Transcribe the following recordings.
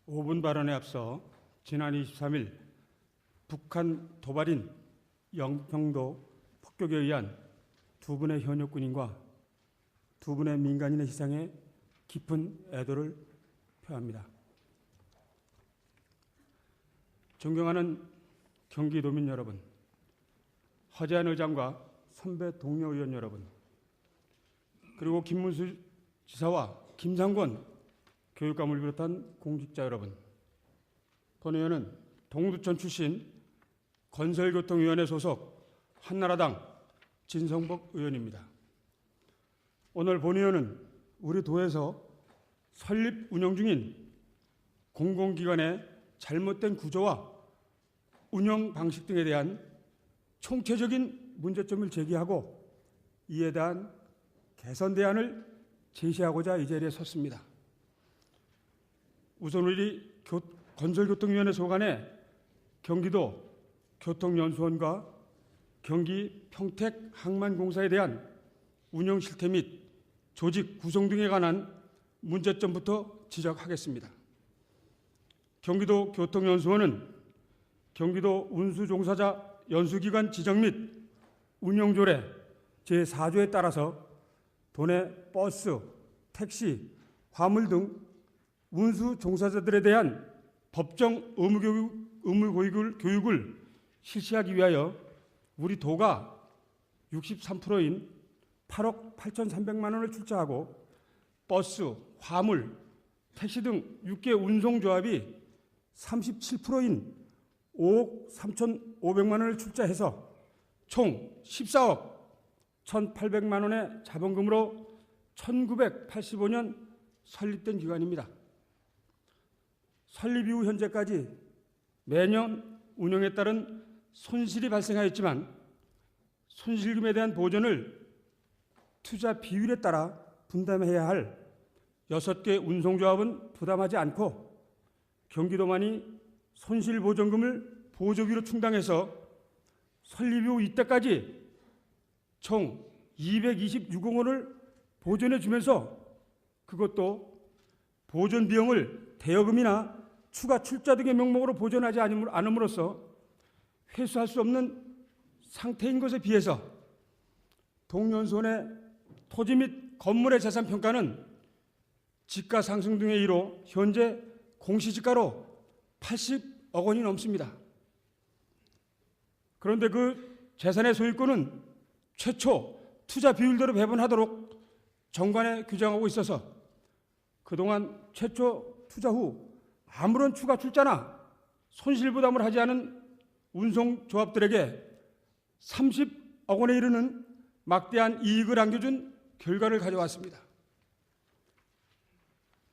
5분 발언에 앞서 지난 23일 북한 도발인 영평도 폭격에 의한 두 분의 현역 군인과 두 분의 민간인의 희생에 깊은 애도를 표합니다. 존경하는 경기도민 여러분, 허재한 의장과 선배 동료 의원 여러분, 그리고 김문수 지사와 김상권 교육감을 비롯한 공직자 여러분, 본 의원은 동두천 출신 건설교통위원회 소속 한나라당 진성복 의원입니다. 오늘 본 의원은 우리 도에서 설립 운영 중인 공공기관의 잘못된 구조와 운영 방식 등에 대한 총체적인 문제점을 제기하고 이에 대한 개선 대안을 제시하고자 이 자리에 섰습니다. 우선 우리 건설교통위원회 소관의 경기도 교통연수원과 경기 평택항만공사에 대한 운영 실태 및 조직 구성 등에 관한 문제점부터 지적하겠습니다. 경기도 교통연수원은 경기도 운수종사자 연수기관 지정 및 운영조례 제4조에 따라서 도내 버스, 택시, 화물 등 운수 종사자들에 대한 법정 의무교육을 실시하기 위하여 우리 도가 63%인 8억 8,300만 원을 출자하고 버스, 화물, 택시 등 6개 운송조합이 37%인 5억 3,500만 원을 출자해서 총 14억 1,800만 원의 자본금으로 1985년 설립된 기관입니다. 설립 이후 현재까지 매년 운영에 따른 손실이 발생하였지만 손실금에 대한 보전을 투자 비율에 따라 분담해야 할 6개 운송조합은 부담하지 않고 경기도만이 손실보전금을 보조기로 충당해서 설립 이후 이때까지 총 226억 원을 보전해 주면서 그것도 보전 비용을 대여금이나 추가 출자 등의 명목으로 보전하지 않음으로써 회수할 수 없는 상태인 것에 비해서 동연수원의 토지 및 건물의 재산 평가는 지가 상승 등의 이유로 현재 공시지가로 80억 원이 넘습니다. 그런데 그 재산의 소유권은 최초 투자 비율대로 배분하도록 정관에 규정하고 있어서 그동안 최초 투자 후 아무런 추가 출자나 손실 부담을 하지 않은 운송조합들에게 30억 원에 이르는 막대한 이익을 안겨준 결과를 가져왔습니다.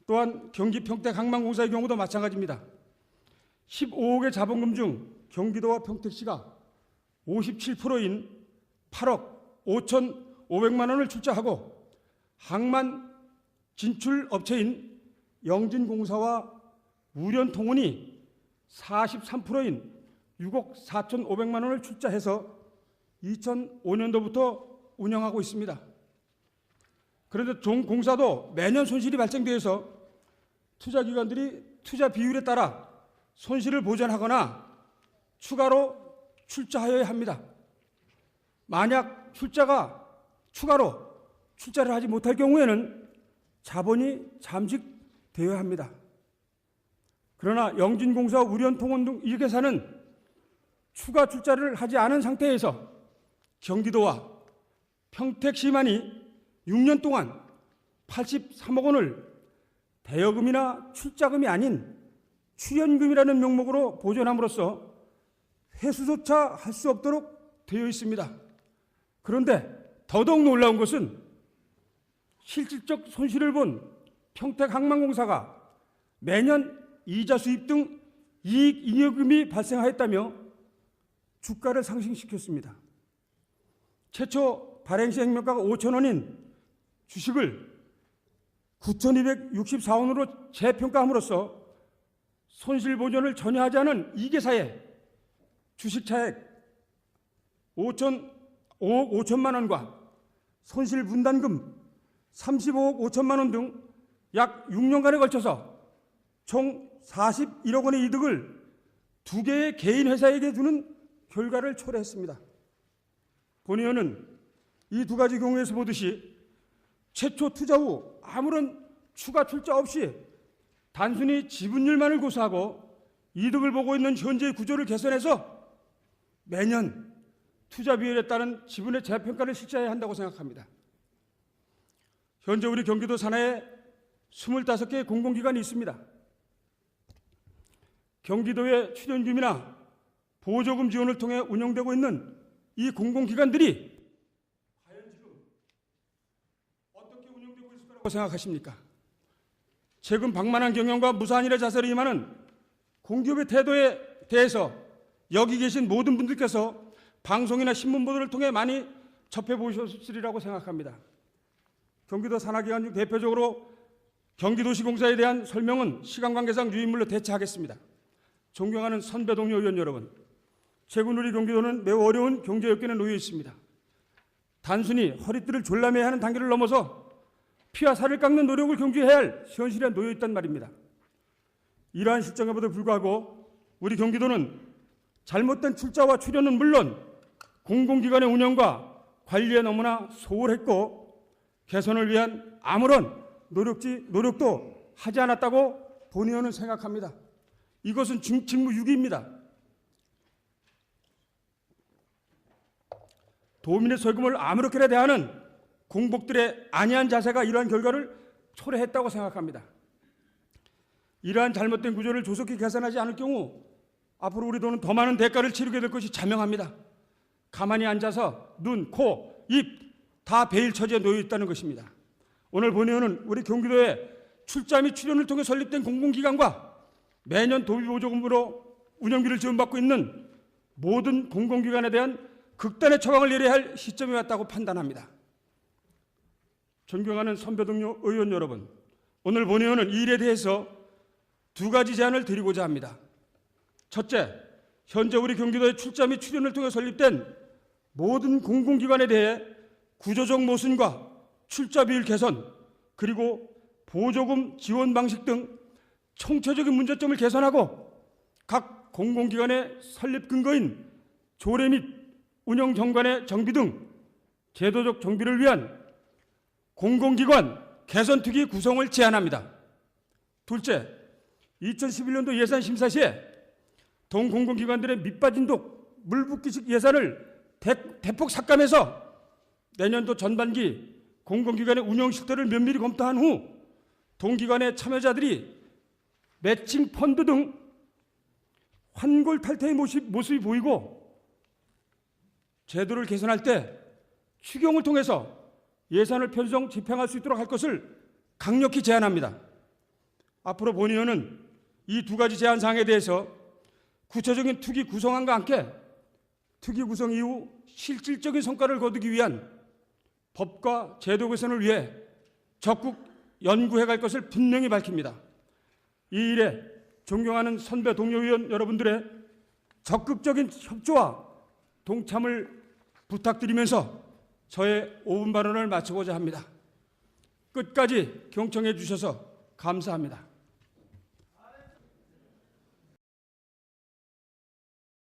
또한 경기 평택항만공사의 경우도 마찬가지입니다. 15억의 자본금 중 경기도와 평택시가 57%인 8억 5,500만 원을 출자하고 항만 진출 업체인 영진공사와 우련통운이 43%인 6억 4,500만 원을 출자해서 2005년도부터 운영하고 있습니다. 그런데 종공사도 매년 손실이 발생되어서 투자기관들이 투자 비율에 따라 손실을 보전하거나 추가로 출자하여야 합니다. 만약 출자가 추가로 출자를 하지 못할 경우에는 자본이 잠식되어야 합니다. 그러나 영진공사, 우련통운 등 이 회사는 추가 출자를 하지 않은 상태에서 경기도와 평택시만이 6년 동안 83억 원을 대여금이나 출자금이 아닌 출연금이라는 명목으로 보존함으로써 회수조차 할 수 없도록 되어 있습니다. 그런데 더더욱 놀라운 것은 실질적 손실을 본 평택항만공사가 매년 이자 수입 등 이익 잉여금이 발생하였다며 주가를 상승시켰습니다. 최초 발행시 행명가가 5,000원인 주식을 9,264원으로 재평가함으로써 손실 보전을 전혀 하지 않은 이 개사에 주식 차액 5억 5천만 원과 손실 분담금 35억 5천만 원 등 약 6년간에 걸쳐서 총 41억 원의 이득을 2개의 개인 회사에게 주는 결과를 초래했습니다. 본의원은 이 두 가지 경우에서 보듯이 최초 투자 후 아무런 추가 출자 없이 단순히 지분율만을 고수하고 이득을 보고 있는 현재의 구조를 개선해서 매년 투자 비율에 따른 지분의 재평가를 실시해야 한다고 생각합니다. 현재 우리 경기도 산하에 25개의 공공기관이 있습니다. 경기도의 출연금이나 보조금 지원을 통해 운영되고 있는 이 공공기관들이 과연 지금 어떻게 운영되고 있을 거라고 생각하십니까? 최근 방만한 경영과 무사한 일의 자세로 임하는 공기업의 태도에 대해서 여기 계신 모든 분들께서 방송이나 신문 보도를 통해 많이 접해보셨으리라고 생각합니다. 경기도 산하기관 중 대표적으로 경기도시공사에 대한 설명은 시간 관계상 유인물로 대체하겠습니다. 존경하는 선배 동료 의원 여러분, 최근 우리 경기도는 매우 어려운 경제 역경에 놓여 있습니다. 단순히 허리띠를 졸라매야 하는 단계를 넘어서 피와 살을 깎는 노력을 경주해야 할 현실에 놓여 있단 말입니다. 이러한 실정에도 불구하고 우리 경기도는 잘못된 출자와 출연은 물론 공공기관의 운영과 관리에 너무나 소홀했고 개선을 위한 아무런 노력도 하지 않았다고 본의원은 생각합니다. 이것은 직무유기입니다. 도민의 세금을 아무렇게나 대하는 공복들의 안이한 자세가 이러한 결과를 초래했다고 생각합니다. 이러한 잘못된 구조를 조속히 개선하지 않을 경우 앞으로 우리 도는 더 많은 대가를 치르게 될 것이 자명합니다. 가만히 앉아서 눈, 코, 입 다 베일 처지에 놓여 있다는 것입니다. 오늘 본의원은 우리 경기도에 출자 및 출연을 통해 설립된 공공기관과 매년 도비보조금으로 운영비를 지원받고 있는 모든 공공기관에 대한 극단의 처방을 내려야 할 시점이 왔다고 판단합니다. 존경하는 선배 동료 의원 여러분, 오늘 본의원은 이 일에 대해서 두 가지 제안을 드리고자 합니다. 첫째, 현재 우리 경기도의 출자 및 출연을 통해 설립된 모든 공공기관에 대해 구조적 모순과 출자 비율 개선, 그리고 보조금 지원 방식 등 총체적인 문제점을 개선하고 각 공공기관의 설립 근거인 조례 및 운영 정관의 정비 등 제도적 정비를 위한 공공기관 개선특위 구성을 제안합니다. 둘째, 2011년도 예산 심사 시에 동공공기관들의 밑빠진 독, 물붓기식 예산을 대폭 삭감해서 내년도 전반기 공공기관의 운영 실태를 면밀히 검토한 후 동기관의 참여자들이 매칭 펀드 등 환골탈태의 모습이 보이고 제도를 개선할 때 추경을 통해서 예산을 편성 집행할 수 있도록 할 것을 강력히 제안합니다. 앞으로 본의원은 이 두 가지 제안 사항에 대해서 구체적인 특위 구성안과 함께 특위 구성 이후 실질적인 성과를 거두기 위한 법과 제도 개선을 위해 적극 연구해 갈 것을 분명히 밝힙니다. 이 일에 존경하는 선배 동료 의원 여러분들의 적극적인 협조와 동참을 부탁드리면서 저의 5분 발언을 마치고자 합니다. 끝까지 경청해 주셔서 감사합니다.